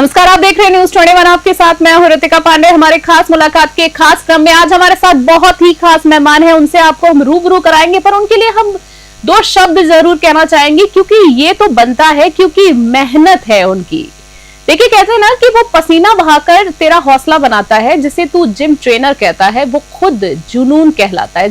नमस्कार, आप देख रहे हैं न्यूज़ 21। आपके साथ मैं हूं ऋतिका पांडे। हमारे खास मुलाकात के खास क्रम में आज हमारे साथ बहुत ही खास मेहमान हैं। उनसे आपको हम रूबरू कराएंगे, पर उनके लिए हम दो शब्द जरूर कहना चाहेंगे, क्योंकि ये तो बनता है, क्योंकि मेहनत है उनकी। देखिए, कहते हैं ना कि वो पसीना बहाकर तेरा हौसला बनाता है, जिसे तू जिम ट्रेनर कहता है वो खुद जुनून कहलाता है।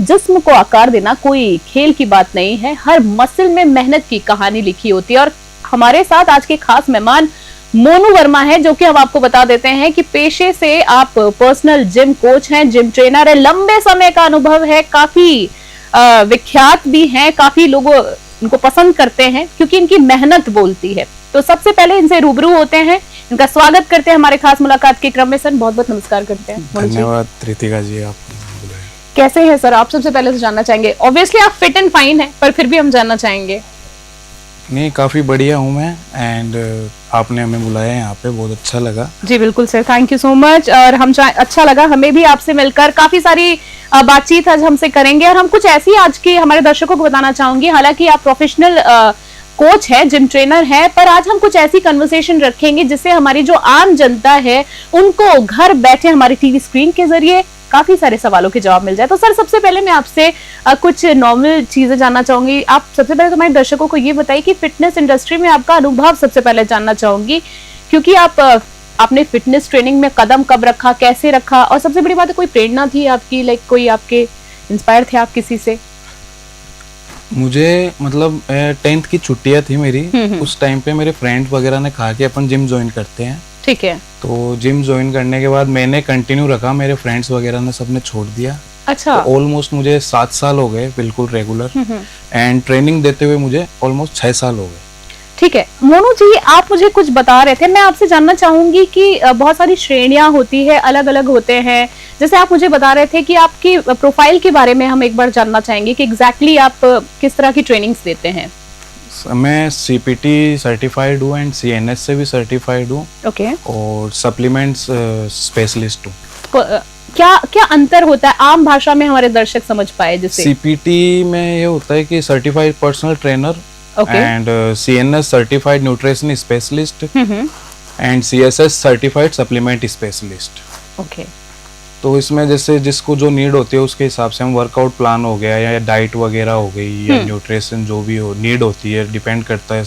जिस्म को आकार देना कोई खेल की बात नहीं है, हर मसल में मेहनत की कहानी लिखी होती है। और हमारे साथ आज के खास मेहमान मोनू वर्मा हैं, जो कि हम आपको बता देते हैं कि पेशे से आप पर्सनल जिम कोच हैं, जिम ट्रेनर है, लंबे समय का अनुभव है, काफी विख्यात भी हैं, काफी लोग इनको पसंद करते हैं क्योंकि इनकी मेहनत बोलती है। तो सबसे पहले इनसे रूबरू होते हैं, इनका स्वागत करते हैं हमारे खास मुलाकात के क्रम में। सर, बहुत बहुत नमस्कार करते हैं। धन्यवाद रितिका जी, आप कैसे हैं सर? आप सबसे पहले तो जानना चाहेंगे, ऑब्वियसली आप फिट एंड फाइन हैं, पर फिर भी हम जानना चाहेंगे। नहीं, काफ़ी बढ़िया हूँ मैं, एंड आपने हमें बुलाया है यहाँ पे, बहुत अच्छा लगा। जी बिल्कुल sir, thank you so much. और अच्छा लगा हमें भी आपसे मिलकर। काफी सारी बातचीत आज हमसे करेंगे और हम कुछ ऐसी आज के हमारे दर्शकों को बताना चाहूंगी। हालांकि आप प्रोफेशनल कोच है, जिम ट्रेनर है, पर आज हम कुछ ऐसी कन्वर्सेशन रखेंगे जिससे हमारी जो आम जनता है उनको घर बैठे हमारी टीवी स्क्रीन के जरिए काफी सारे सवालों के जवाब मिल जाए। तो सर, सबसे पहले मैं आपसे कुछ नॉर्मल चीजें जानना चाहूंगी। आप सबसे पहले तो हमारे दर्शकों को ये बताइए कि फिटनेस इंडस्ट्री में आपका अनुभव सबसे पहले जानना चाहूंगी, क्योंकि आपने फिटनेस ट्रेनिंग में कदम कब रखा, कैसे रखा, और सबसे बड़ी बात है कोई प्रेरणा थी आपकी, लाइक कोई आपके इंस्पायर थे आप किसी से? मुझे मतलब 10th की छुट्टियां थी मेरी, उस टाइम पे मेरे फ्रेंड वगैरह ने कहा कि अपन जिम ज्वाइन करते हैं। ठीक है। तो जिम ज्वाइन करने के बाद मैंने कंटिन्यू रखा, मेरे फ्रेंड्स वगैरह ने सबने छोड़ दिया। अच्छा। तो ऑलमोस्ट मुझे 7 साल हो गए बिल्कुल रेगुलर, एंड ट्रेनिंग देते हुए मुझे ऑलमोस्ट 6 साल हो गए। ठीक है। मोनू जी, आप मुझे कुछ बता रहे थे, मैं आपसे जानना चाहूंगी कि बहुत सारी श्रेणियां होती है, अलग अलग होते हैं। जैसे आप मुझे बता रहे थे कि आपकी प्रोफाइल के बारे में हम एक बार जानना चाहेंगे कि एग्जैक्टली आप किस तरह की ट्रेनिंग्स देते हैं। मैं CPT सर्टिफाइड हूँ एंड CNS से भी सर्टिफाइड हूँ। ओके। और सप्लीमेंट्स स्पेशलिस्ट हूँ। क्या क्या अंतर होता है आम भाषा में हमारे दर्शक समझ पाए? जैसे CPT में ये होता है कि certified personal trainer, and CNS certified nutrition specialist, and CSS certified supplement specialist. Okay. तो इसमें जैसे जिसको जो नीड होती है उसके हिसाब से हम वर्कआउट प्लान हो गया या डाइट वगैरह हो गई या न्यूट्रिशन जो भी हो नीड होती है, डिपेंड करता है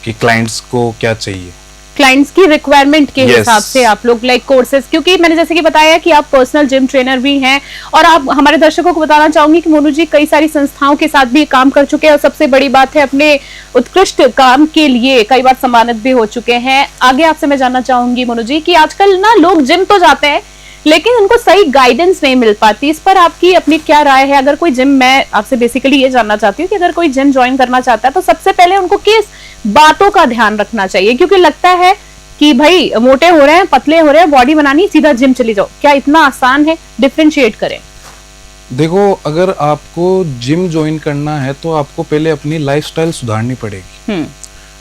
कि क्लाइंट्स को क्या चाहिए, क्लाइंट्स की रिक्वायरमेंट के हिसाब से आप लोग लाइक कोर्सेज, क्योंकि मैंने जैसे कि बताया कि आप पर्सनल जिम ट्रेनर भी हैं, और आप हमारे दर्शकों को बताना चाहूंगी कि मोनू जी कई सारी संस्थाओं के साथ भी काम कर चुके हैं, और सबसे बड़ी बात है अपने उत्कृष्ट काम के लिए कई बार सम्मानित भी हो चुके हैं। आगे आपसे मैं जानना चाहूंगी मोनू जी कि आजकल ना लोग जिम तो जाते हैं लेकिन उनको सही गाइडेंस नहीं मिल पाती, इस पर आपकी अपनी क्या राय है? अगर कोई जिम, मैं आपसे बेसिकली ये जानना चाहती हूँ कि अगर कोई जिम ज्वाइन करना चाहता है तो सबसे पहले उनको किस बातों का ध्यान रखना चाहिए? क्योंकि लगता है कि भाई मोटे हो रहे हैं, पतले हो रहे हैं, बॉडी बनानी, सीधा जिम चली जाओ। क्या इतना आसान है? डिफरेंशिएट करें। देखो, अगर आपको जिम ज्वाइन करना है तो आपको पहले अपनी लाइफस्टाइल सुधारनी पड़ेगी।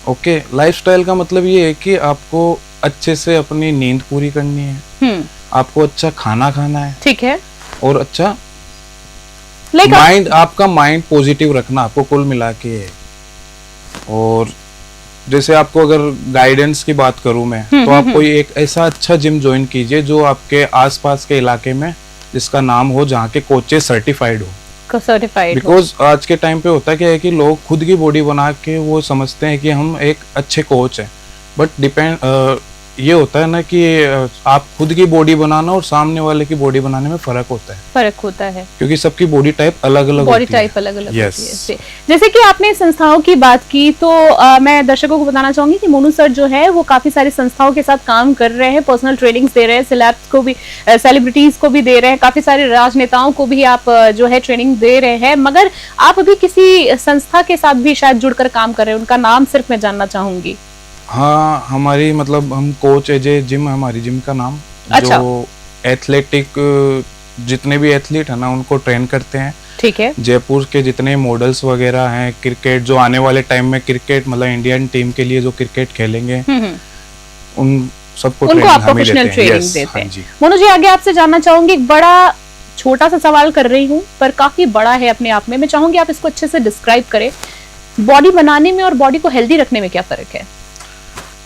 ओके, लाइफस्टाइल का मतलब ये है कि आपको अच्छे से अपनी नींद पूरी करनी है, आपको अच्छा खाना खाना है, ठीक है, और अच्छा माइंड, आपका माइंड पॉजिटिव रखना आपको कुल मिला के है। और जैसे आपको अगर गाइडेंस की बात करूं मैं, तो आप कोई एक ऐसा अच्छा जिम ज्वाइन कीजिए जो आपके आसपास के इलाके में जिसका नाम हो, जहाँ के कोचेस सर्टिफाइड हो। बिकॉज आज के टाइम पे होता क्या है कि लोग खुद की बॉडी बना के वो समझते हैं कि हम एक अच्छे कोच हैं, बट ये होता है ना कि आप खुद की बॉडी बनाना और सामने वाले की बॉडी बनाने में फर्क होता है, क्योंकि सबकी बॉडी टाइप अलग अलग होती है। जैसे कि आपने संस्थाओं की बात की, तो मैं दर्शकों को बताना चाहूंगी कि मोनू सर जो है वो काफी सारी संस्थाओं के साथ काम कर रहे हैं, पर्सनल ट्रेनिंग्स दे रहे हैं, सेलेब्स को भी, सेलिब्रिटीज को भी दे रहे हैं, काफी सारे राजनेताओं को भी आप जो है ट्रेनिंग दे रहे हैं, मगर आप अभी किसी संस्था के साथ भी शायद जुड़कर काम कर रहे हैं, उनका नाम सिर्फ मैं जानना चाहूंगी। हाँ, हमारी मतलब हम कोच एजे जिम, हमारी जिम का नाम। अच्छा। जो एथलेटिक जितने भी एथलीट है ना उनको ट्रेन करते हैं। ठीक है। जयपुर के जितने मॉडल्स वगैरह हैं, क्रिकेट जो आने वाले टाइम में क्रिकेट मतलब इंडियन टीम के लिए जो क्रिकेट खेलेंगे, उन सबको उनको आप प्रोफेशनल ट्रेनिंग देते हैं। मोनू जी, आगे आपसे जानना चाहूंगी, एक बड़ा छोटा सा सवाल कर रही हूँ पर काफी बड़ा है अपने आप में, मैं चाहूंगी आप इसको अच्छे से डिस्क्राइब करें। बॉडी बनाने में और बॉडी को हेल्दी रखने में क्या फर्क है?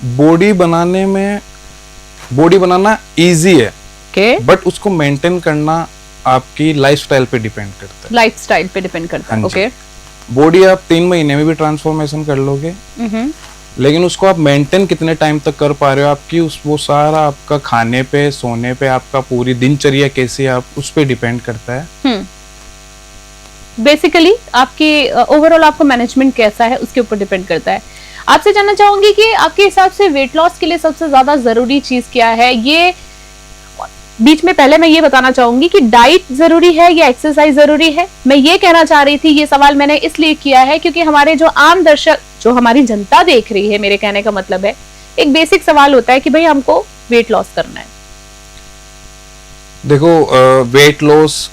बॉडी बनाने में, बॉडी बनाना इजी है, ओके, बट उसको मेंटेन करना आपकी लाइफस्टाइल पे डिपेंड करता है। लाइफस्टाइल पे डिपेंड करता है। हाँ जी। ओके, बॉडी आप 3 महीने में भी ट्रांसफॉर्मेशन कर लोगे, लेकिन उसको आप मेंटेन कितने टाइम तक कर पा रहे हो, आपकी उस वो सारा आपका खाने पे, सोने पे, आपका पूरी दिनचर्या कैसी है, आप उस पे डिपेंड करता है। बेसिकली आपकी ओवरऑल आपका मैनेजमेंट कैसा है उसके ऊपर डिपेंड करता है। आपसे जानना चाहूंगी कि आपके हिसाब से वेट लॉस के लिए सबसे ज्यादा जरूरी चीज क्या है? ये बीच में पहले मैं ये बताना चाहूंगी कि डाइट जरूरी है या एक्सरसाइज जरूरी है। मैं ये कहना चाह रही थी, ये सवाल मैंने इसलिए किया है क्योंकि हमारे जो आम दर्शक, जो हमारी जनता देख रही है, मेरे कहने का मतलब है, एक बेसिक सवाल होता है कि भाई हमको वेट लॉस करना है। देखो, वेट लॉस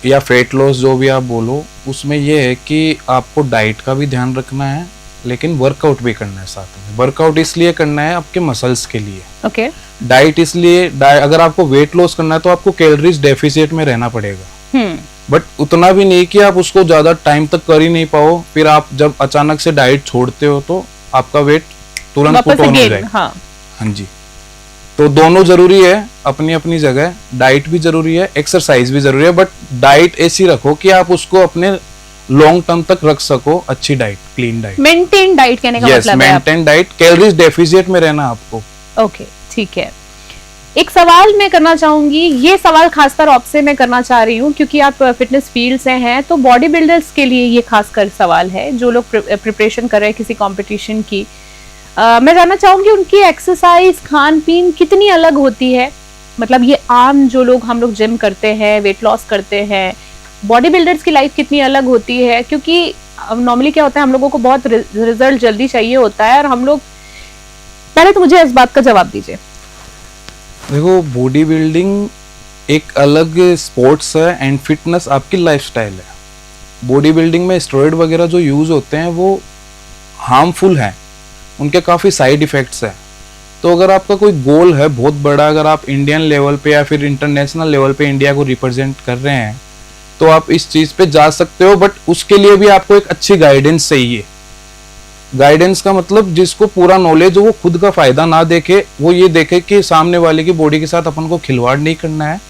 या फैट लॉस जो भी आप बोलो, उसमें ये है कि आपको डाइट का भी ध्यान रखना है, लेकिन वर्कआउट भी करना है साथ में। वर्कआउट इसलिए करना है आपके मसल्स के लिए। ओके, डाइट इसलिए, अगर आपको वेट लॉस करना है तो आपको कैलोरीज डेफिसिट में रहना पड़ेगा, बट उतना भी नहीं कि आप उसको ज्यादा टाइम तक कर ही नहीं पाओ, फिर आप जब अचानक से डाइट छोड़ते हो तो आपका वेट तुरंत पुट ऑन हो जाएगा। हाँ जी, तो दोनों जरूरी है अपनी अपनी जगह। डाइट भी जरूरी है, एक्सरसाइज भी जरूरी है, बट डाइट ऐसी रखो कि आप उसको अपने लॉन्ग टर्म तक रख सको। अच्छी diet, clean diet, maintain diet कहने का मतलब है। मेंटेन डाइट, कैलोरीज डेफिसिट में रहना आपको। ओके, ठीक है। एक सवाल मैं करना चाहूंगी, ये सवाल खासकर आपसे मैं करना चाह रही हूँ क्योंकि आप फिटनेस फील्ड से हैं, तो बॉडी बिल्डर्स के लिए ये खासकर सवाल है जो लोग प्रिपरेशन कर रहे हैं किसी कंपटीशन की। मैं जानना चाहूंगी उनकी एक्सरसाइज, खान पीन कितनी अलग होती है? मतलब ये आम जो लोग, हम लोग जिम करते हैं, वेट लॉस करते हैं, बॉडी बिल्डर्स की लाइफ कितनी अलग होती है? क्योंकि नॉर्मली क्या होता है, हम लोगों को बहुत रिजल्ट जल्दी चाहिए होता है, और हम लोग, पहले तो मुझे इस बात का जवाब दीजिए। देखो, बॉडी बिल्डिंग एक अलग स्पोर्ट्स है एंड फिटनेस आपकी लाइफस्टाइल है। बॉडी बिल्डिंग में स्टेरॉइड वगैरह जो यूज होते हैं वो हार्मफुल हैं, उनके काफ़ी साइड इफ़ेक्ट्स हैं। तो अगर आपका कोई गोल है बहुत बड़ा, अगर आप इंडियन लेवल पे या फिर इंटरनेशनल लेवल पे इंडिया को रिप्रेजेंट कर रहे हैं, तो आप इस चीज़ पे जा सकते हो, बट उसके लिए भी आपको एक अच्छी गाइडेंस चाहिए। गाइडेंस का मतलब जिसको पूरा नॉलेज हो, वो खुद का फायदा ना देखे, वो ये देखे कि सामने वाले की बॉडी के साथ अपन को खिलवाड़ नहीं करना है,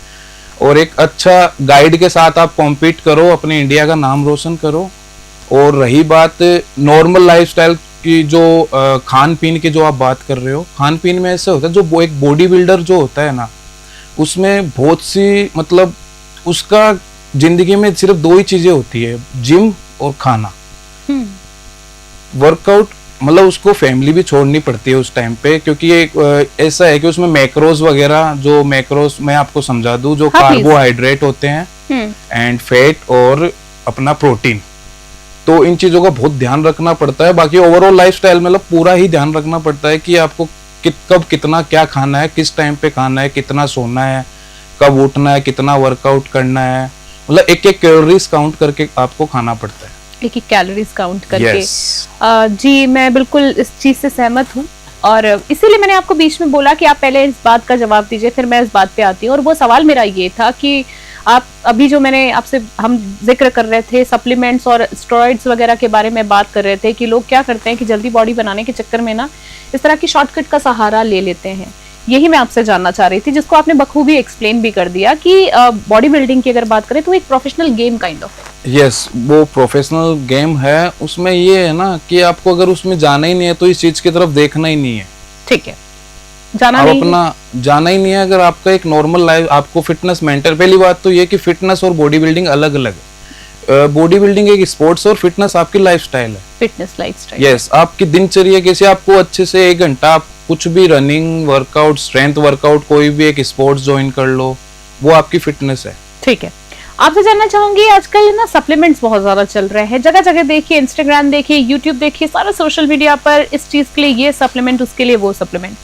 और एक अच्छा गाइड के साथ आप कॉम्पीट करो, अपने इंडिया का नाम रोशन करो। और रही बात नॉर्मल लाइफस्टाइल की, जो खान पीन की जो आप बात कर रहे हो, खान पीन में ऐसे होता है, जो एक बॉडी बिल्डर जो होता है ना, उसमें बहुत सी, मतलब उसका जिंदगी में सिर्फ 2 ही चीजें होती है, जिम और खाना। वर्कआउट, मतलब उसको फैमिली भी छोड़नी पड़ती है उस टाइम पे, क्योंकि ये ऐसा है कि उसमें मैक्रोज वगैरह, जो मैक्रोज मैं आपको समझा दूं, जो कार्बोहाइड्रेट होते हैं एंड फैट और अपना प्रोटीन, तो इन चीजों का बहुत ध्यान रखना पड़ता है। बाकी ओवरऑल लाइफस्टाइल मतलब पूरा ही ध्यान रखना पड़ता है कि आपको कब कितना क्या खाना है, किस टाइम पे खाना है, कितना सोना है, कब उठना है, कितना वर्कआउट करना है, मतलब एक एक कैलोरीज काउंट करके आपको खाना पड़ता है। एक एक कैलोरीज काउंट करके। जी, मैं बिल्कुल इस चीज से सहमत हूँ, और इसीलिए मैंने आपको बीच में बोला कि आप पहले इस बात का जवाब दीजिए, फिर मैं इस बात पे आती हूँ। और वो सवाल मेरा ये था कि आप अभी जो मैंने आपसे, हम जिक्र कर रहे थे सप्लीमेंट्स और स्टेरॉइड्स वगैरह के बारे में बात कर रहे थे कि लोग क्या करते हैं कि जल्दी बॉडी बनाने के चक्कर में ना इस तरह की शॉर्टकट का सहारा ले लेते हैं। यही मैं आपसे जानना चाह रही थी, जिसको आपने बखूबी एक्सप्लेन भी कर दिया कि बॉडी बिल्डिंग की अगर बात करें तो एक प्रोफेशनल गेम काइंड ऑफ है। यस, वो प्रोफेशनल गेम है। उसमें ये है ना कि आपको अगर उसमें जाना ही नहीं है तो इस चीज की तरफ देखना ही नहीं है। ठीक है, जाना आप नहीं अपना जाना ही नहीं है। अगर आपका एक नॉर्मल लाइफ, आपको फिटनेस मेंटेन, पहली बात तो ये कि फिटनेस और बॉडी बिल्डिंग अलग अलग है। बॉडी बिल्डिंग एक स्पोर्ट्स और फिटनेस आपकी लाइफस्टाइल है, फिटनेस लाइफस्टाइल। यस, आपकी दिनचर्या कैसे, आपको अच्छे से 1 घंटा आप कुछ भी रनिंग वर्कआउट, स्ट्रेंथ वर्कआउट, कोई भी एक स्पोर्ट्स ज्वाइन कर लो, वो आपकी फिटनेस है। ठीक है, आपसे जानना चाहूंगी, आजकल ना सप्लीमेंट्स बहुत ज्यादा चल रहे हैं, जगह जगह देखिए, इंस्टाग्राम देखिए, यूट्यूब देखिए, सारा सोशल मीडिया पर इस चीज के लिए ये सप्लीमेंट, उसके लिए वो सप्लीमेंट।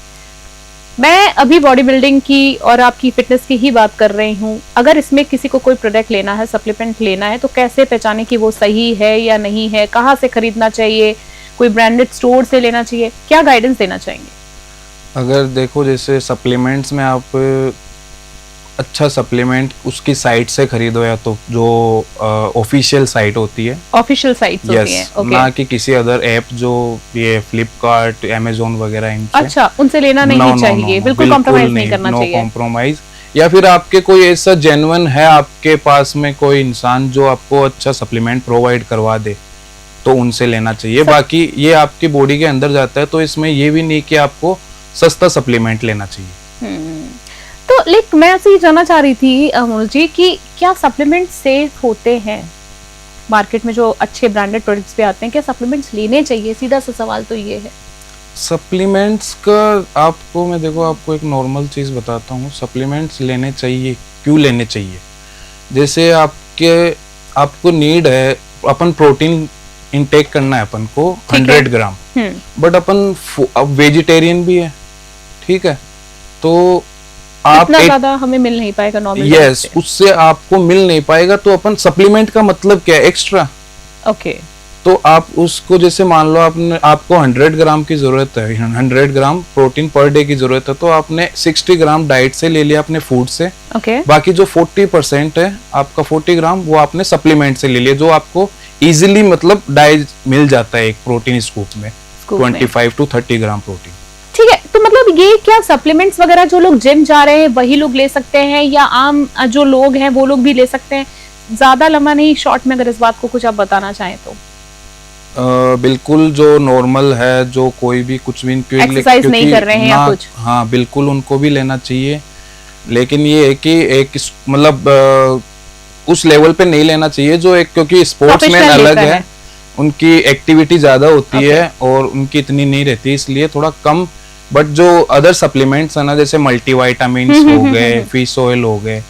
मैं अभी बॉडी बिल्डिंग की और आपकी फिटनेस की ही बात कर रही हूँ। अगर इसमें किसी को कोई प्रोडक्ट लेना है, सप्लीमेंट लेना है, तो कैसे पहचाने कि वो सही है या नहीं है, कहाँ से खरीदना चाहिए, कोई ब्रांडेड स्टोर से लेना चाहिए, क्या गाइडेंस देना चाहेंगे? अगर देखो, जैसे सप्लीमेंट्स में आप अच्छा सप्लीमेंट उसकी साइट से खरीदो, या तो जो ऑफिशियल साइट होती है, ऑफिशियल साइट्स होती हैं, ओके, ना कि किसी अदर ऐप जो ये फ्लिपकार्ट, अमेजोन वगैरह इनसे। अच्छा, उनसे लेना नहीं चाहिए, बिल्कुल कॉम्प्रोमाइज नहीं करना चाहिए, नो कॉम्प्रोमाइज। या फिर आपके कोई ऐसा जेन्युइन है आपके पास में कोई इंसान जो आपको अच्छा सप्लीमेंट प्रोवाइड करवा दे, तो उनसे लेना चाहिए। बाकी ये आपकी बॉडी के अंदर जाता है, तो इसमें ये भी नहीं कि आपको सस्ता सप्लीमेंट लेना चाहिए। तो लाइक मैं आपसे ये जानना चाह रही थी अमोल जी कि क्या सप्लीमेंट सेफ होते हैं? मार्केट में जो अच्छे ब्रांडेड प्रोडक्ट्स भी आते हैं, क्या सप्लीमेंट्स लेने चाहिए? सीधा सा सवाल तो ये है। सप्लीमेंट्स का आपको मैं देखो आपको एक नॉर्मल चीज़ बताता हूँ, सप्लीमेंट्स लेने चाहिए, क्यों लेने चाहिए? जैसे आपको नीड है, अपन प्रोटीन इनटेक करना है अपन को 100 ग्राम, बट अपन अब वेजिटेरियन भी है, ठीक है, तो आप इतना ज्यादा हमें मिल नहीं पाएगा नॉर्मल। यस, उससे आपको मिल नहीं पाएगा, तो अपन सप्लीमेंट का मतलब क्या है? एक्स्ट्रा। ओके, तो आप उसको जैसे मान लो आपको 100 ग्राम की जरूरत है, 100 ग्राम प्रोटीन पर डे की जरूरत है, तो आपने 60 ग्राम डाइट से ले लिया, अपने फूड से, ओके, बाकी जो 40% है आपका 40 ग्राम वो आपने सप्लीमेंट से ले लिया, जो आपको इजीली मतलब डाइट मिल जाता है एक प्रोटीन स्कूप में 25 to 30 ग्राम प्रोटीन। ठीक है, तो मतलब ये क्या सप्लीमेंट्स वगैरह जो लोग जिम जा रहे हैं वही लोग ले सकते हैं, या आम जो लोग हैं वो लोग भी ले सकते हैं? ज्यादा लंबा नहीं, शॉर्ट में अगर इस बात को कुछ आप बताना चाहें तो। बिल्कुल, जो नॉर्मल है, जो कोई भी कुछ भी एक्सरसाइज नहीं कर रहे हैं या कुछ, हाँ बिल्कुल उनको भी लेना चाहिए, लेकिन ये है कि एक मतलब उस लेवल पे नहीं लेना चाहिए जो एक, क्योंकि स्पोर्ट्समैन अलग है, उनकी एक्टिविटी ज्यादा होती है और उनकी इतनी नहीं रहती, इसलिए थोड़ा कम। बट जो अदर सप्लीमेंट्स है ना, जैसे मल्टीविटामिन्स हो गए, फिश ऑयल हो गए,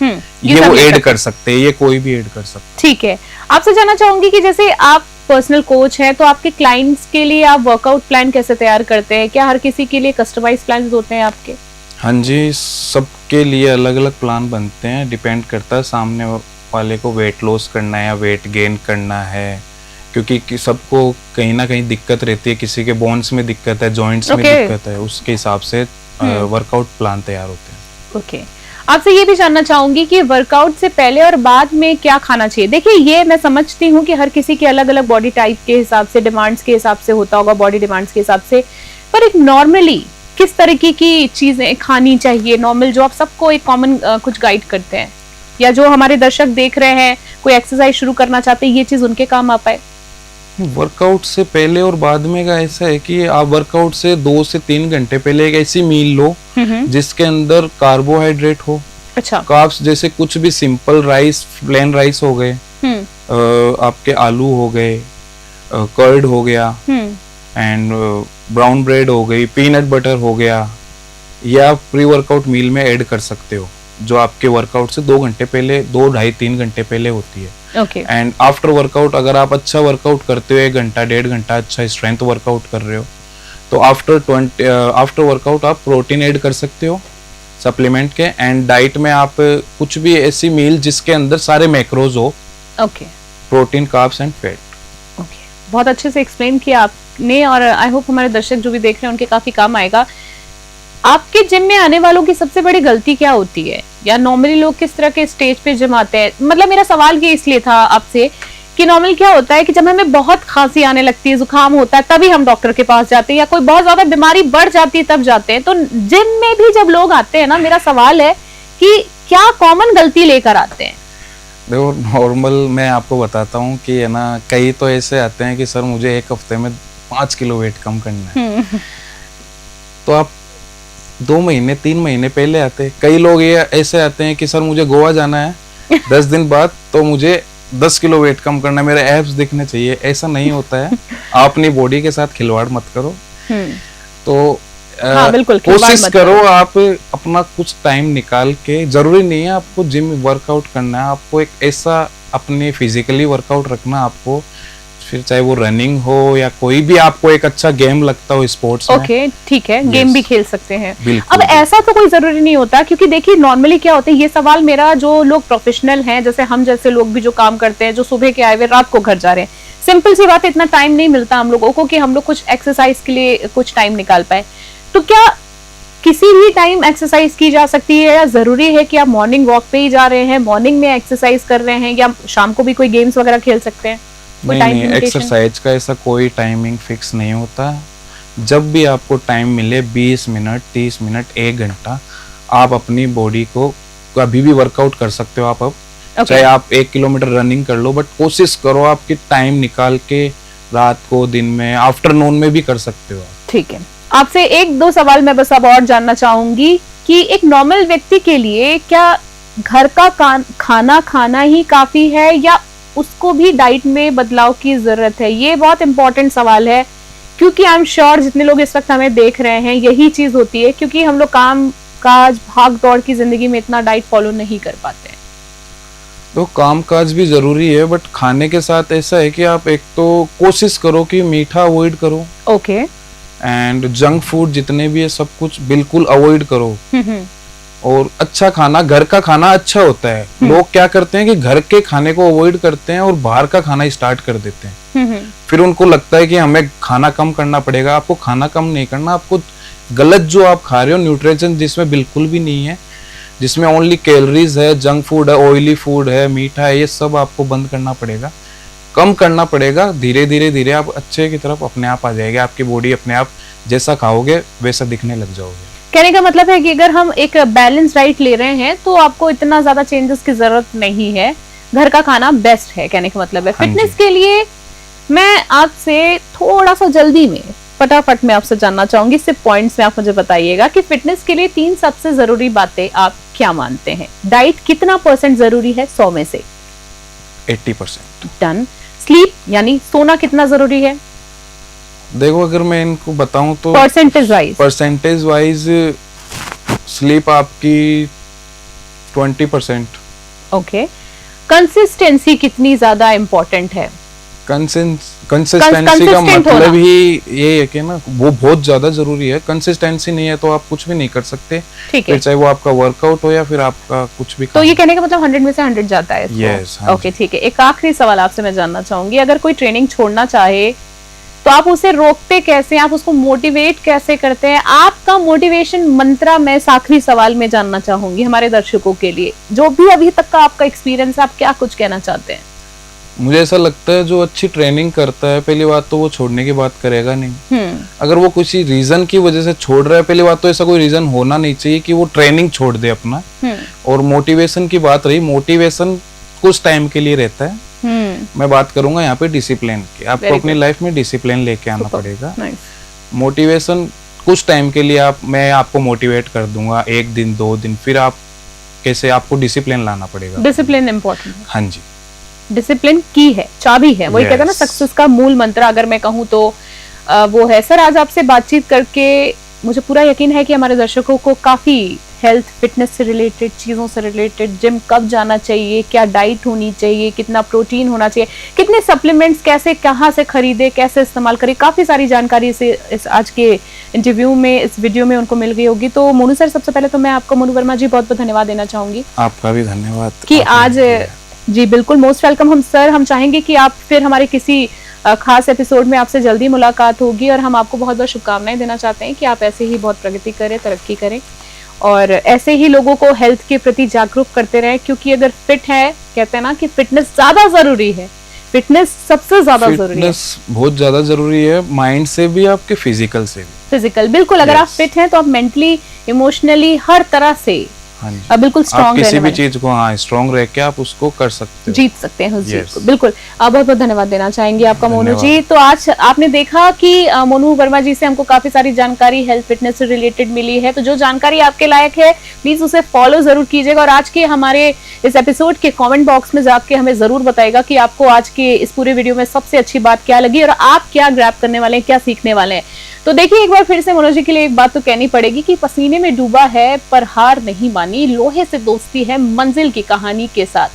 ये वो ऐड कर सकते हैं, ये कोई भी ऐड कर सकते हैं। ठीक है, आपसे जानना चाहूंगी कि जैसे आप पर्सनल कोच हैं, तो आपके क्लाइंट्स के लिए आप वर्कआउट प्लान कैसे तैयार करते हैं? क्या हर किसी के लिए कस्टमाइज प्लान होते हैं आपके? हाँ जी, सबके लिए अलग अलग प्लान बनते हैं, डिपेंड करता है सामने वाले को वेट लॉस करना है या वेट गेन करना है, क्योंकि सबको कहीं ना कहीं दिक्कत रहती है, किसी के बोन्स में दिक्कत है, जॉइंट्स में दिक्कत है, उसके हिसाब से वर्कआउट प्लान तैयार होते हैं। ओके, आपसे ये भी जानना चाहूंगी कि वर्कआउट से पहले और बाद में क्या खाना चाहिए? देखिए, ये मैं समझती हूँ कि हर किसी के अलग अलग बॉडी टाइप के हिसाब से, डिमांड्स के हिसाब से होता होगा, बॉडी डिमांड्स के हिसाब से, पर एक नॉर्मली किस तरीके की चीजें खानी चाहिए? नॉर्मल जो आप सबको एक कॉमन कुछ गाइड करते हैं, या जो हमारे दर्शक देख रहे हैं कोई एक्सरसाइज शुरू करना चाहते हैं, ये चीज उनके काम आ पाए। वर्कआउट से पहले और बाद में का ऐसा है कि आप वर्कआउट से 2 से 3 घंटे पहले एक ऐसी मील लो जिसके अंदर कार्बोहाइड्रेट हो। अच्छा, कार्ब्स जैसे कुछ भी सिंपल राइस, प्लेन राइस हो गए, आपके आलू हो गए, कर्ड हो गया, एंड ब्राउन ब्रेड हो गई, पीनट बटर हो गया, या प्री वर्कआउट मील में ऐड कर सकते हो, जो आपके वर्कआउट से 2 घंटे पहले, 2, ढाई, 3 घंटे पहले होती है। एंड आफ्टर वर्कआउट अगर आप अच्छा वर्कआउट करते हो, 1 घंटा 1.5 घंटा अच्छा स्ट्रेंथ वर्कआउट कर रहे हो, तो आफ्टर वर्कआउट आप प्रोटीन ऐड कर सकते हो सप्लीमेंट के। एंड डाइट में आप कुछ भी ऐसी मील जिसके अंदर सारे मैक्रोज हो, प्रोटीन, कार्ब्स एंड फैट। बहुत अच्छे से एक्सप्लेन किया आपने, और आई होप हमारे दर्शक जो भी देख रहे हैं उनके काफी काम आएगा। आपके जिम में आने वालों की सबसे बड़ी गलती क्या होती है, या नॉर्मली लोग किस तरह के स्टेज पे जिम आते हैं? मतलब मेरा सवाल ये इसलिए था आपसे कि नॉर्मल क्या होता है कि जब हमें बहुत खांसी आने लगती है, जुकाम होता है, तभी हम डॉक्टर के पास जाते हैं, या कोई बहुत ज्यादा बीमारी बढ़ जाती है तब जाते हैं। तो जिम में भी जब लोग आते हैं ना, मेरा सवाल है कि क्या कॉमन गलती लेकर आते हैं? देखो, नॉर्मल मैं आपको बताता हूँ कि है ना, कई तो ऐसे आते हैं कि सर मुझे 1 हफ्ते में 5 किलो वेट कम करना है। तो आप 2 महीने 3 महीने पहले आते हैं। कई लोग ये ऐसे आते हैं कि सर मुझे गोवा जाना है 10 दिन बाद, तो मुझे 10 किलो वेट कम करना है, मेरे एब्स दिखने चाहिए। ऐसा नहीं होता है, आप अपनी बॉडी के साथ खिलवाड़ मत करो। तो बिल्कुल कोशिश करो, आप अपना कुछ टाइम निकाल के, जरूरी नहीं है आपको जिम वर्कआउट करना है, आपको एक ऐसा अपने फिजिकली वर्कआउट रखना आपको, फिर चाहे वो रनिंग हो या कोई भी आपको एक अच्छा गेम लगता हो स्पोर्ट्स में। ओके, ठीक है, गेम भी खेल सकते हैं। अब ऐसा तो कोई जरूरी नहीं होता, क्योंकि देखिए नॉर्मली क्या होता है, ये सवाल मेरा, जो लोग प्रोफेशनल हैं, जैसे हम जैसे लोग भी जो काम करते हैं, जो सुबह के आए हुए रात को घर जा रहे हैं, सिंपल सी बात है, इतना टाइम नहीं मिलता हम लोगों को कि हम लोग कुछ एक्सरसाइज के लिए कुछ टाइम निकाल पाए। तो क्या किसी भी टाइम एक्सरसाइज की जा सकती है या जरूरी है कि आप मॉर्निंग वॉक पे ही जा रहे हैं, मॉर्निंग में एक्सरसाइज कर रहे हैं, या शाम को भी कोई गेम्स वगैरह खेल सकते हैं? नहीं, एक्सरसाइज का ऐसा कोई टाइमिंग फिक्स नहीं होता। जब भी आपको टाइम मिले 20 मिनट, 30 मिनट, 1 घंटा, आप अपनी बॉडी को कभी भी वर्कआउट कर सकते हो। आप अब चाहे आप 1 किलोमीटर रनिंग कर लो, बट कोशिश करो आपकी टाइम निकाल के रात को, दिन में, आफ्टरनून में भी कर सकते हो। ठीक है, आपसे 1-2 सवाल मैं बस अब और जानना चाहूंगी कि एक नॉर्मल व्यक्ति के लिए क्या घर का खाना खाना ही काफी है या उसको भी डाइट में बदलाव की जरूरत है? ये बहुत इंपॉर्टेंट सवाल है, क्योंकि आई एम श्योर जितने लोग इस वक्त हमें देख रहे हैं यही चीज होती है, क्योंकि हम लोग काम काज भाग दौड़ की जिंदगी में इतना डाइट फॉलो नहीं कर पाते हैं। तो काम काज भी जरूरी है, बट खाने के साथ ऐसा है कि आप एक तो कोशिश करो कि मीठा अवॉइड करो। ओके। एंड जंक फूड जितने भी है सब कुछ बिल्कुल अवॉइड करो। और अच्छा खाना, घर का खाना अच्छा होता है। लोग क्या करते हैं कि घर के खाने को अवॉइड करते हैं और बाहर का खाना स्टार्ट कर देते हैं। फिर उनको लगता है कि हमें खाना कम करना पड़ेगा। आपको खाना कम नहीं करना, आपको गलत जो आप खा रहे हो, न्यूट्रिशन जिसमें बिल्कुल भी नहीं है, जिसमें ओनली कैलोरीज है, जंक फूड है, ऑयली फूड है, मीठा है, ये सब आपको बंद करना पड़ेगा, कम करना पड़ेगा। धीरे धीरे आप अच्छे की तरफ अपने आप आ जाएगी। आपकी बॉडी अपने आप जैसा खाओगे वैसा दिखने लग जाओगे। कहने का मतलब है कि अगर हम एक बैलेंस डाइट ले रहे हैं तो आपको इतना ज्यादा चेंजेस की जरूरत नहीं है, घर का खाना बेस्ट है, कहने का मतलब है। फिटनेस के लिए मैं आपसे थोड़ा सा जल्दी में फटाफट में आपसे जानना चाहूंगी, सिर्फ पॉइंट्स में आप मुझे बताइएगा कि फिटनेस के लिए 3 सबसे जरूरी बातें आप क्या मानते हैं? डाइट कितना % जरूरी है 100 में से? 80%। डन। स्लीप यानी सोना कितना जरूरी है? देखो, अगर मैं इनको बताऊं तो परसेंटेज वाइज स्लीप आपकी 20%। ओके। कंसिस्टेंसी कितनी ज्यादा इंपॉर्टेंट है? कंसिस्टेंसी का मतलब ही ये है कि ना, वो बहुत ज्यादा जरूरी है। कंसिस्टेंसी नहीं है तो आप कुछ भी नहीं कर सकते। ठीक है, चाहे वो आपका वर्कआउट हो या फिर आपका कुछ भी। तो ये कहने का मतलब 100 में से 100 जाता है। यस। ओके, ठीक है। एक आखिरी सवाल आपसे मैं जानना चाहूंगी, अगर कोई ट्रेनिंग छोड़ना चाहे तो आप उसे रोकते कैसे, आप उसको मोटिवेट कैसे करते हैं? आपका मोटिवेशन मंत्र मैं इस आखिरी सवाल में जानना चाहूंगी हमारे दर्शकों के लिए, जो भी अभी तक का आपका एक्सपीरियंस है, आप क्या कुछ कहना चाहते हैं? मुझे ऐसा लगता है जो अच्छी ट्रेनिंग करता है, पहली बात तो वो छोड़ने की बात करेगा नहीं। अगर वो किसी रीजन की वजह से छोड़ रहा है, पहली बात तो ऐसा कोई रीजन होना नहीं चाहिए कि वो ट्रेनिंग छोड़ दे अपना। और मोटिवेशन की बात रही, मोटिवेशन कुछ टाइम के लिए रहता है। मैं बात करूंगा यहाँ पे डिसिप्लिन की। आपको अपनी लाइफ में डिसिप्लिन लेके आना पड़ेगा। मोटिवेशन कुछ टाइम के लिए मैं आपको मोटिवेट कर दूंगा, 1 दिन 2 दिन, फिर आप कैसे, आपको डिसिप्लिन लाना पड़ेगा। डिसिप्लिन इंपॉर्टेंट है। हाँ जी, डिसिप्लिन की है, चाबी है। वही कहते हैं ना, सक्सेस का मूल मंत्र अगर मैं कहूँ तो वो है। सर, आज आपसे बातचीत करके मुझे पूरा यकीन है कि हमारे दर्शकों को काफी हेल्थ फिटनेस से रिलेटेड चीजों से रिलेटेड, जिम कब जाना चाहिए, क्या डाइट होनी चाहिए, कितना प्रोटीन होना चाहिए, कितने सप्लीमेंट्स कैसे कहाँ से खरीदे, कैसे इस्तेमाल करें, काफी सारी जानकारी से इस आज के इंटरव्यू में, इस वीडियो में उनको मिल गई होगी। तो मोनू सर, सबसे पहले तो मैं आपको, मोनू वर्मा जी, बहुत बहुत धन्यवाद देना चाहूंगी। आपका भी धन्यवाद कि आज, जी बिल्कुल, मोस्ट वेलकम। हम चाहेंगे कि आप फिर हमारे किसी खास एपिसोड में आपसे जल्दी मुलाकात होगी, और हम आपको बहुत बहुत शुभकामनाएं देना चाहते हैं कि आप ऐसे ही बहुत प्रगति करें, तरक्की करें, और ऐसे ही लोगों को हेल्थ के प्रति जागरूक करते रहें। क्योंकि अगर फिट है, कहते हैं ना कि फिटनेस ज्यादा जरूरी है, फिटनेस सबसे ज्यादा जरूरी है। फिटनेस बहुत ज्यादा जरूरी है, माइंड से भी, आपके फिजिकल से भी। फिजिकल, बिल्कुल। अगर आप फिट हैं तो आप मेंटली, इमोशनली, हर तरह से बिल्कुल स्ट्रॉन्ग, किसी भी चीज को स्ट्रॉन्ग रह के आप उसको कर सकते हो, जीत सकते हैं उस चीज को। बिल्कुल, आप बहुत बहुत धन्यवाद देना चाहेंगे आपका, मोनू जी। तो आज आपने देखा कि मोनू वर्मा जी से हमको काफी सारी जानकारी हेल्थ फिटनेस से रिलेटेड मिली है। तो जो जानकारी आपके लायक है, प्लीज उसे फॉलो जरूर कीजिएगा, और आज के हमारे इस एपिसोड के कमेंट बॉक्स में जाके हमें जरूर बताएगा कि आपको आज के इस पूरे वीडियो में सबसे अच्छी बात क्या लगी, और आप क्या ग्रैब करने वाले हैं, क्या सीखने वाले हैं। तो देखिए, एक बार फिर से मोनू जी के लिए एक बात तो कहनी पड़ेगी कि पसीने में डूबा है पर हार नहीं मानी, लोहे से दोस्ती है मंजिल की कहानी के साथ।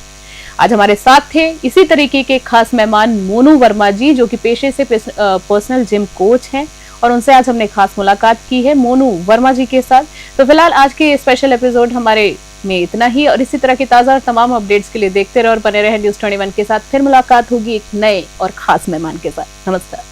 आज हमारे साथ थे इसी तरीके के खास मेहमान मोनू वर्मा जी, जो कि पेशे से पर्सनल जिम कोच हैं, और उनसे आज हमने खास मुलाकात की है मोनू वर्मा जी के साथ। तो फिलहाल आज के स्पेशल एपिसोड हमारे में इतना ही, और इसी तरह की ताजा और तमाम अपडेट्स के लिए देखते रहे और बने रहे न्यूज़ 21 के साथ। फिर मुलाकात होगी एक नए और खास मेहमान के साथ। नमस्कार।